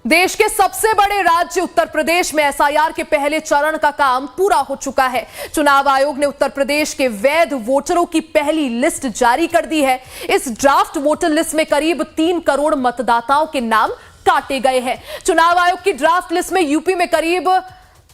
देश के सबसे बड़े राज्य उत्तर प्रदेश में एसआईआर के पहले चरण का काम पूरा हो चुका है। चुनाव आयोग ने उत्तर प्रदेश के वैध वोटरों की पहली लिस्ट जारी कर दी है। इस ड्राफ्ट वोटर लिस्ट में करीब 3 करोड़ मतदाताओं के नाम काटे गए हैं। चुनाव आयोग की ड्राफ्ट लिस्ट में यूपी में करीब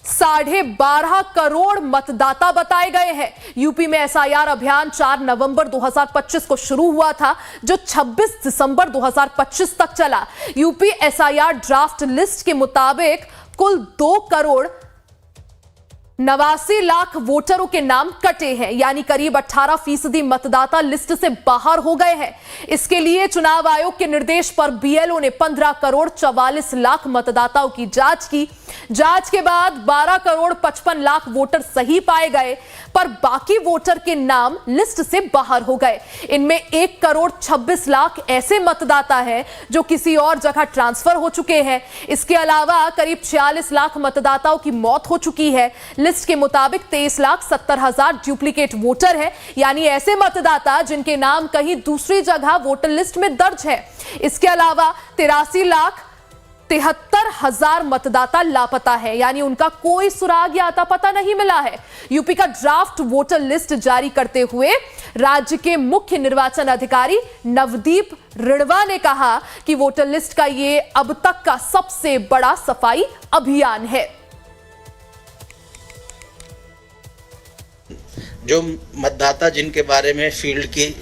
12.5 करोड़ मतदाता बताए गए हैं। यूपी में एसआईआर अभियान 4 नवंबर 2025 को शुरू हुआ था, जो 26 दिसंबर 2025 तक चला। यूपी एसआईआर ड्राफ्ट लिस्ट के मुताबिक कुल 2,89,00,000 वोटरों के नाम कटे हैं, यानी करीब 18% मतदाता लिस्ट से बाहर हो गए हैं। इसके लिए चुनाव आयोग के निर्देश पर बीएलओ ने 15,44,00,000 मतदाताओं की जांच की। जांच के बाद 12,55,00,000 वोटर सही पाए गए, पर बाकी वोटर के नाम लिस्ट से बाहर हो गए। इनमें 1,26,00,000 ऐसे मतदाता हैं जो किसी और जगह ट्रांसफर हो चुके हैं। इसके अलावा करीब 46,00,000 मतदाताओं की मौत हो चुकी है। लिस्ट के मुताबिक 23,70,000 डुप्लीकेट वोटर है, यानी ऐसे मतदाता जिनके नाम कहीं दूसरी जगह वोटर लिस्ट में दर्ज है। इसके अलावा 83,73,000 मतदाता लापता है, यानी उनका कोई सुराग या अता पता नहीं मिला है। यूपी का ड्राफ्ट वोटर लिस्ट जारी करते हुए राज्य के मुख्य निर्वाचन अधिकारी नवदीप रिणवा ने कहा कि वोटर लिस्ट का ये अब तक का सबसे बड़ा सफाई अभियान है। जो मतदाता जिनके बारे में फील्ड की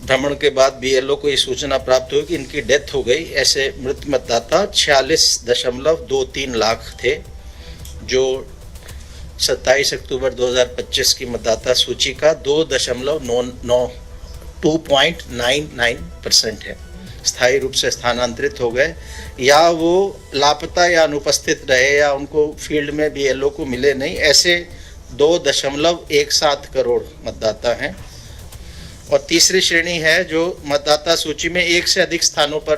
भ्रमण के बाद बीएलओ को ये सूचना प्राप्त हुई कि इनकी डेथ हो गई, ऐसे मृत मतदाता 46.23 लाख थे, जो 27 अक्टूबर 2025 की मतदाता सूची का 2.99% है। स्थायी रूप से स्थानांतरित हो गए, या वो लापता या अनुपस्थित रहे, या उनको फील्ड में बीएलओ को मिले नहीं, ऐसे 2.17 करोड़ मतदाता हैं। और तीसरी श्रेणी है जो मतदाता सूची में एक से अधिक स्थानों पर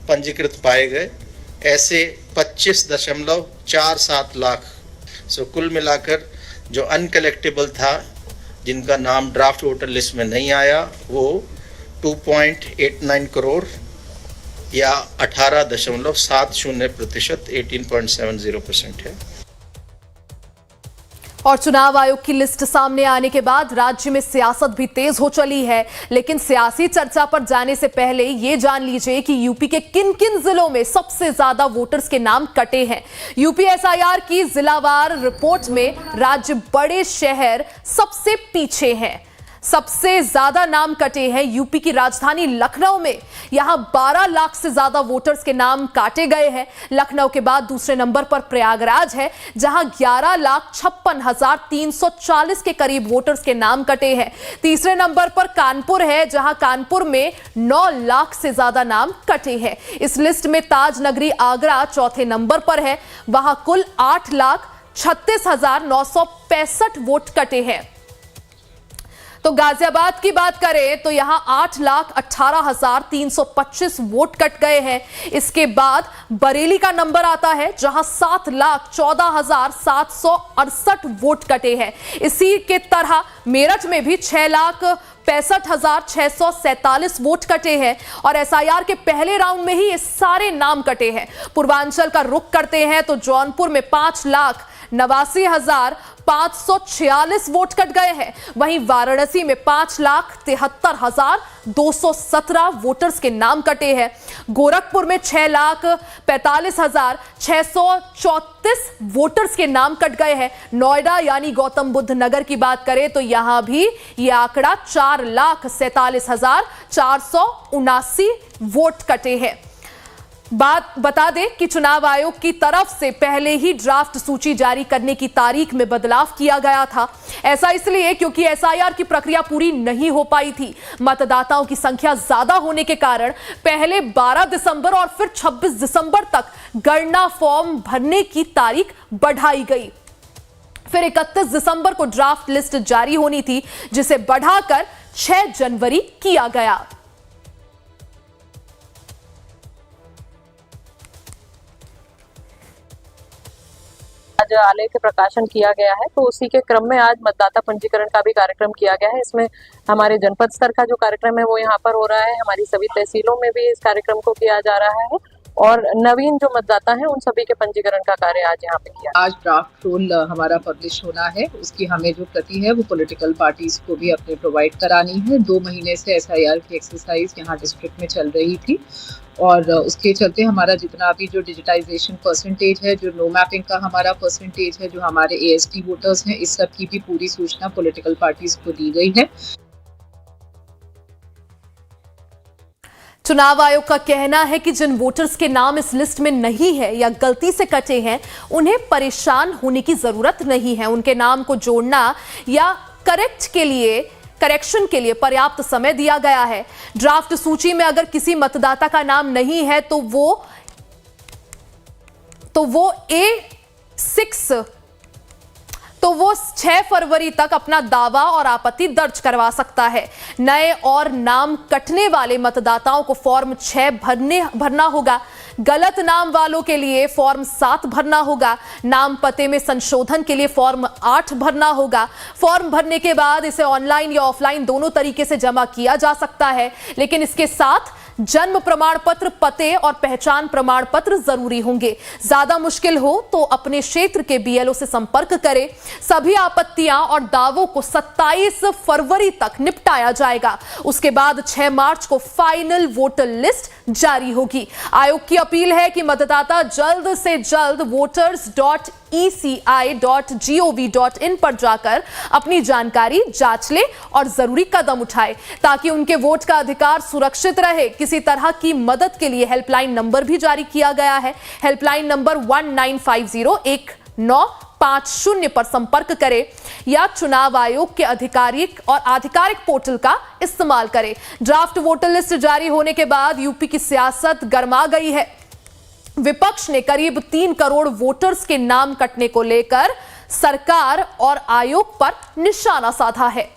पंजीकृत पाए गए, ऐसे 25.47 लाख। सो कुल मिलाकर जो अनकलेक्टेबल था, जिनका नाम ड्राफ्ट वोटर लिस्ट में नहीं आया, वो 2.89 करोड़ या 18.70%, 18.70% है। और चुनाव आयोग की लिस्ट सामने आने के बाद राज्य में सियासत भी तेज हो चली है। लेकिन सियासी चर्चा पर जाने से पहले ये जान लीजिए कि यूपी के किन किन जिलों में सबसे ज्यादा वोटर्स के नाम कटे हैं। यूपी एसआईआर की जिलावार रिपोर्ट में राज्य बड़े शहर सबसे पीछे हैं। सबसे ज्यादा नाम कटे हैं यूपी की राजधानी लखनऊ में। यहां 12 लाख से ज्यादा वोटर्स के नाम काटे गए हैं। लखनऊ के बाद दूसरे नंबर पर प्रयागराज है, जहां 11,56,340 के करीब वोटर्स के नाम कटे हैं। तीसरे नंबर पर कानपुर है, जहां कानपुर में 9 लाख से ज्यादा नाम कटे हैं। इस लिस्ट में ताज नगरी आगरा चौथे नंबर पर है, वहां कुल 8,36,965 वोट कटे हैं। तो गाजियाबाद की बात करें तो यहां 8,18,325 वोट कट गए हैं। इसके बाद बरेली का नंबर आता है, जहां 7,14,768 वोट कटे हैं। इसी के तरह मेरठ में भी 6,65,647 वोट कटे हैं। और एसआईआर के पहले राउंड में ही ये सारे नाम कटे हैं। पूर्वांचल का रुख करते हैं तो जौनपुर में 5,89,546 वोट कट गए हैं। वहीं वाराणसी में 5,73,217 वोटर्स के नाम कटे हैं। गोरखपुर में 6,45,634 वोटर्स के नाम कट गए हैं। नोएडा यानी गौतम बुद्ध नगर की बात करें तो यहां भी यह आंकड़ा 4,47,479 वोट कटे हैं। बात बता दें कि चुनाव आयोग की तरफ से पहले ही ड्राफ्ट सूची जारी करने की तारीख में बदलाव किया गया था। ऐसा इसलिए क्योंकि एसआईआर की प्रक्रिया पूरी नहीं हो पाई थी। मतदाताओं की संख्या ज्यादा होने के कारण पहले 12 दिसंबर और फिर 26 दिसंबर तक गणना फॉर्म भरने की तारीख बढ़ाई गई। फिर 31 दिसंबर को ड्राफ्ट लिस्ट जारी होनी थी, जिसे बढ़ाकर 6 जनवरी किया गया। आज आलेख प्रकाशन किया गया है, तो उसी के क्रम में आज मतदाता पंजीकरण का भी कार्यक्रम किया गया है। इसमें हमारे जनपद स्तर का जो कार्यक्रम है वो यहाँ पर हो रहा है। हमारी सभी तहसीलों में भी इस कार्यक्रम को किया जा रहा है और नवीन जो मतदाता हैं उन सभी के पंजीकरण का कार्य आज यहाँ पे किया। आज ड्राफ्ट रोल हमारा पब्लिश होना है, उसकी हमें जो प्रति है वो पॉलिटिकल पार्टीज को भी अपने प्रोवाइड करानी है। 2 महीने से SIR की एक्सरसाइज यहाँ डिस्ट्रिक्ट में चल रही थी और उसके चलते हमारा जितना भी जो डिजिटाइजेशन परसेंटेज है, जो नो मैपिंग का हमारा परसेंटेज है, जो हमारे AST वोटर्स हैं, इस सब की भी पूरी सूचना पॉलिटिकल पार्टीज को दी गई है। चुनाव आयोग का कहना है कि जिन वोटर्स के नाम इस लिस्ट में नहीं है या गलती से कटे हैं, उन्हें परेशान होने की जरूरत नहीं है। उनके नाम को जोड़ना या करेक्शन के लिए पर्याप्त समय दिया गया है। ड्राफ्ट सूची में अगर किसी मतदाता का नाम नहीं है तो वो 6 फरवरी तक अपना दावा और आपत्ति दर्ज करवा सकता है। नए और नाम कटने वाले मतदाताओं को फॉर्म 6 भरना होगा। गलत नाम वालों के लिए फॉर्म 7 भरना होगा। नाम पते में संशोधन के लिए फॉर्म 8 भरना होगा। फॉर्म भरने के बाद इसे ऑनलाइन या ऑफलाइन दोनों तरीके से जमा किया जा सकता है, लेकिन इसके साथ जन्म प्रमाण पत्र, पते और पहचान प्रमाण पत्र जरूरी होंगे। ज्यादा मुश्किल हो तो अपने क्षेत्र के BLO से संपर्क करें। सभी आपत्तियां और दावों को 27 फरवरी तक निपटाया जाएगा। उसके बाद 6 मार्च को फाइनल वोटर लिस्ट जारी होगी। आयोग की अपील है कि मतदाता जल्द से जल्द voters.eci.gov.in पर जाकर अपनी जानकारी जांच ले और जरूरी कदम उठाए ताकि उनके वोट का अधिकार सुरक्षित रहे। किसी तरह की मदद के लिए हेल्पलाइन नंबर भी जारी किया गया है। हेल्पलाइन नंबर 19501950 पर संपर्क करें या चुनाव आयोग के आधिकारिक पोर्टल का इस्तेमाल करें। ड्राफ्ट वोटर लिस्ट जारी होने के बाद यूपी की सियासत गर्मा गई है। विपक्ष ने करीब 3 करोड़ वोटर्स के नाम कटने को लेकर सरकार और आयोग पर निशाना साधा है।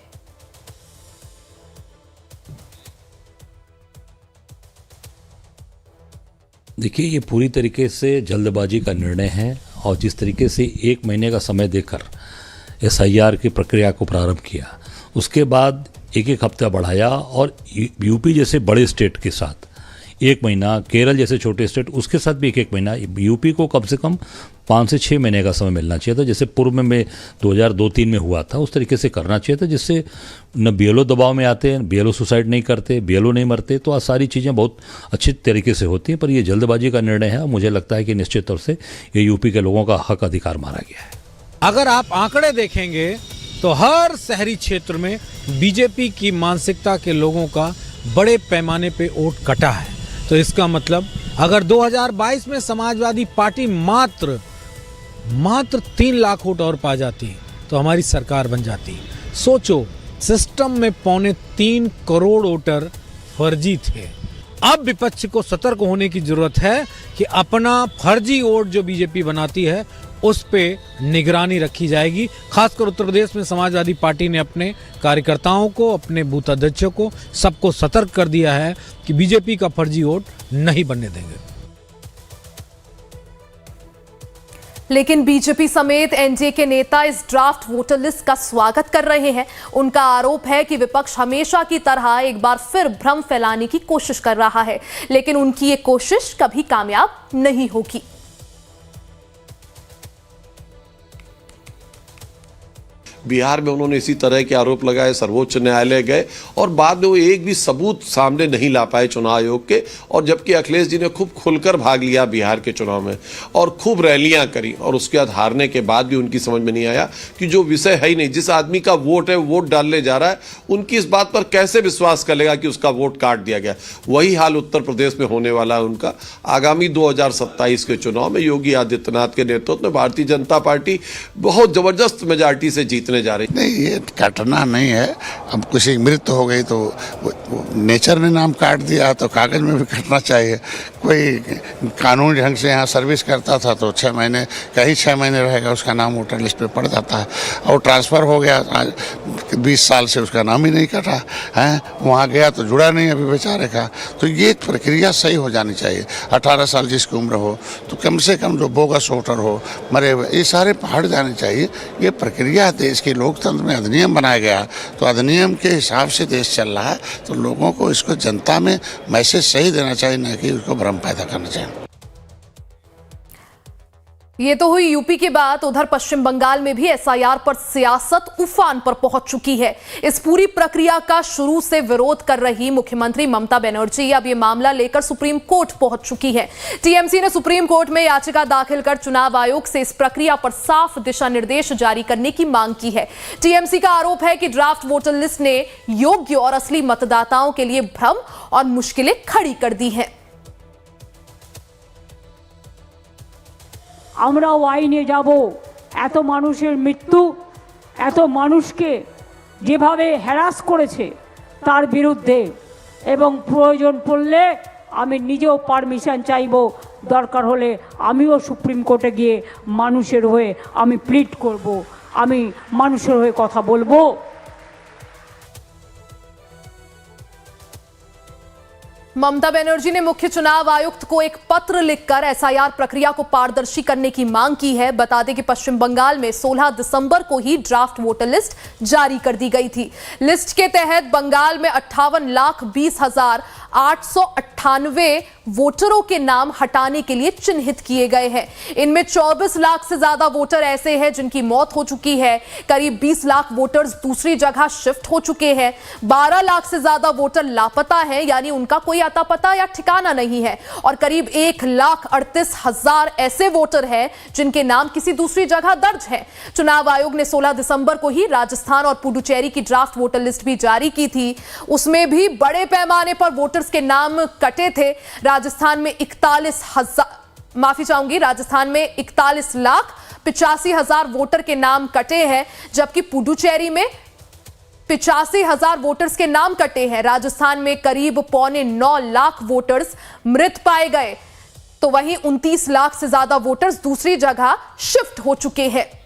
देखिए, ये पूरी तरीके से जल्दबाजी का निर्णय है और जिस तरीके से 1 महीने का समय देकर SIR की प्रक्रिया को प्रारंभ किया, उसके बाद एक हफ्ता बढ़ाया और यूपी जैसे बड़े स्टेट के साथ 1 महीना, केरल जैसे छोटे स्टेट उसके साथ भी 1 महीना, यूपी को कम से कम 5 से 6 महीने का समय मिलना चाहिए था। जैसे पूर्व में 2002-3 में हुआ था, उस तरीके से करना चाहिए था, जिससे न BLO दबाव में आते हैं, BLO सुसाइड नहीं करते, BLO नहीं मरते, तो आज सारी चीज़ें बहुत अच्छी तरीके से होती हैं। पर ये जल्दबाजी का निर्णय है और मुझे लगता है कि निश्चित तौर से ये यूपी के लोगों का हक अधिकार मारा गया है। अगर आप आंकड़े देखेंगे तो हर शहरी क्षेत्र में बीजेपी की मानसिकता के लोगों का बड़े पैमाने पे वोट कटा है। तो इसका मतलब अगर 2022 में समाजवादी पार्टी मात्र 3 लाख वोट और पा जाती तो हमारी सरकार बन जाती। सोचो, सिस्टम में 3.25 करोड़ वोटर फर्जी थे। अब विपक्ष को सतर्क होने की जरूरत है कि अपना फर्जी वोट जो बीजेपी बनाती है उस पे निगरानी रखी जाएगी। खासकर उत्तर प्रदेश में समाजवादी पार्टी ने अपने कार्यकर्ताओं को, अपने बूथ अध्यक्षों को, सबको सतर्क कर दिया है कि बीजेपी का फर्जी वोट नहीं बनने देंगे। लेकिन बीजेपी समेत एनडीए के नेता इस ड्राफ्ट वोटर लिस्ट का स्वागत कर रहे हैं। उनका आरोप है कि विपक्ष हमेशा की तरह एक बार फिर भ्रम फैलाने की कोशिश कर रहा है, लेकिन उनकी ये कोशिश कभी कामयाब नहीं होगी। बिहार में उन्होंने इसी तरह के आरोप लगाए, सर्वोच्च न्यायालय गए और बाद में वो एक भी सबूत सामने नहीं ला पाए चुनाव आयोग के। और जबकि अखिलेश जी ने खूब खुलकर भाग लिया बिहार के चुनाव में और खूब रैलियां करी और उसके बाद हारने के बाद भी उनकी समझ में नहीं आया कि जो विषय है ही नहीं, जिस आदमी का वोट है वोट डालने जा रहा है, उनकी इस बात पर कैसे विश्वास कर लेगा कि उसका वोट काट दिया गया। वही हाल उत्तर प्रदेश में होने वाला है उनका। आगामी 2027 के चुनाव में योगी आदित्यनाथ के नेतृत्व में भारतीय जनता पार्टी बहुत जबरदस्त मेजॉरिटी से जीतने जा रही। नहीं, ये काटना नहीं है। अब किसी की मृत्यु हो गई तो नेचर ने नाम काट दिया तो कागज में भी काटना चाहिए। कोई कानूनी ढंग से यहाँ सर्विस करता था तो 6 महीने कहीं 6 महीने रहेगा, उसका नाम वोटर लिस्ट पे पड़ जाता है। और ट्रांसफ़र हो गया, 20 साल से उसका नाम ही नहीं कटा है, वहाँ गया तो जुड़ा नहीं अभी बेचारे का। तो ये प्रक्रिया सही हो जानी चाहिए। 18 साल जिसकी उम्र हो तो कम से कम जो बोगस वोटर हो, मरे हुए, ये सारे हट जाने चाहिए। ये प्रक्रिया देश के लोकतंत्र में अधिनियम बनाया गया तो अधिनियम के हिसाब से देश चल रहा है। तो लोगों को इसको जनता में मैसेज सही देना चाहिए, न कि उसको भ्रम पैदा करना चाहिए। ये तो हुई यूपी की बात। उधर पश्चिम बंगाल में भी एसआईआर पर सियासत उफान पर पहुंच चुकी है। इस पूरी प्रक्रिया का शुरू से विरोध कर रही मुख्यमंत्री ममता बनर्जी अब ये मामला लेकर सुप्रीम कोर्ट पहुंच चुकी है। टीएमसी ने सुप्रीम कोर्ट में याचिका दाखिल कर चुनाव आयोग से इस प्रक्रिया पर साफ दिशा निर्देश जारी करने की मांग की है। टीएमसी का आरोप है कि ड्राफ्ट वोटर लिस्ट ने योग्य और असली मतदाताओं के लिए भ्रम और मुश्किलें खड़ी कर दी हैं। আমরাও আইনে যাব, এত মানুষের মৃত্যু, এত মানুষকে যেভাবে হ্যারাস করেছে তার বিরুদ্ধে, এবং প্রয়োজন পড়লে আমি নিজেও পারমিশন চাইব, দরকার হলে আমিও সুপ্রিম কোর্টে গিয়ে মানুষের হয়ে আমি প্লিড করব, আমি মানুষের হয়ে কথা বলবো। ममता बनर्जी ने मुख्य चुनाव आयुक्त को एक पत्र लिखकर एसआईआर प्रक्रिया को पारदर्शी करने की मांग की है। बता दें कि पश्चिम बंगाल में 16 दिसंबर को ही ड्राफ्ट वोटर लिस्ट जारी कर दी गई थी। लिस्ट के तहत बंगाल में 58,20,898 वोटरों के नाम हटाने के लिए चिन्हित किए गए हैं। इनमें 24 लाख से ज्यादा वोटर ऐसे हैं जिनकी मौत हो चुकी है। करीब 20 लाख वोटर्स दूसरी जगह शिफ्ट हो चुके हैं। 12 लाख से ज्यादा वोटर लापता हैं, यानी उनका कोई अता पता या ठिकाना नहीं है। और करीब 1,38,000 ऐसे वोटर हैं जिनके नाम किसी दूसरी जगह दर्ज है। चुनाव आयोग ने 16 दिसंबर को ही राजस्थान और पुडुचेरी की ड्राफ्ट वोटर लिस्ट भी जारी की थी। उसमें भी बड़े पैमाने पर वोटर्स के नाम कटे थे। राजस्थान में 41,85,00,000 वोटर के नाम कटे हैं, जबकि पुडुचेरी में 85,000 वोटर्स के नाम कटे हैं। राजस्थान में करीब 8.25 लाख वोटर्स मृत पाए गए, तो वहीं 29 लाख से ज्यादा वोटर्स दूसरी जगह शिफ्ट हो चुके हैं।